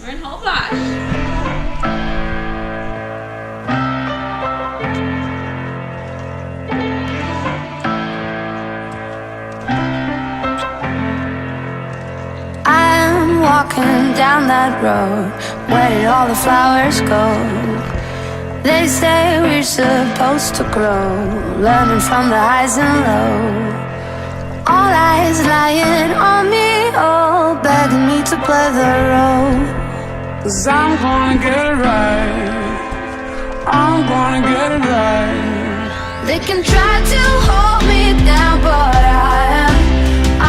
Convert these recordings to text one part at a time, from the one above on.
We're in Holbox. I'm walking down that road. Where did all the flowers go? They say we're supposed to grow, learning from the highs and lows. All eyes lying on me, all begging me to play the role. 'Cause I'm gonna get it right. I'm gonna get it right. They can try to hold me down, but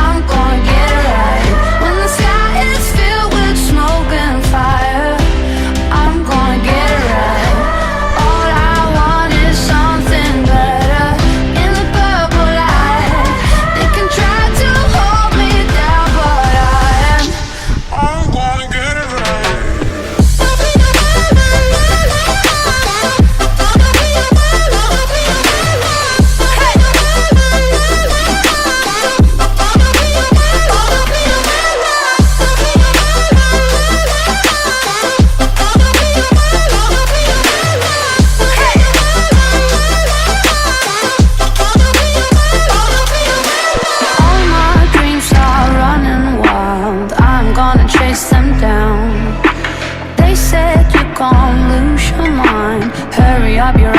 I'm gonna get it right. When the sky is filled with smoke and fire, I'm gonna get it right. All I want is something better in the purple light. They can try to hold me down, but I'm gonna get it right. all my dreams are running wild. I'm gonna chase them down. They said you're gonna lose your mind. Hurry up, you're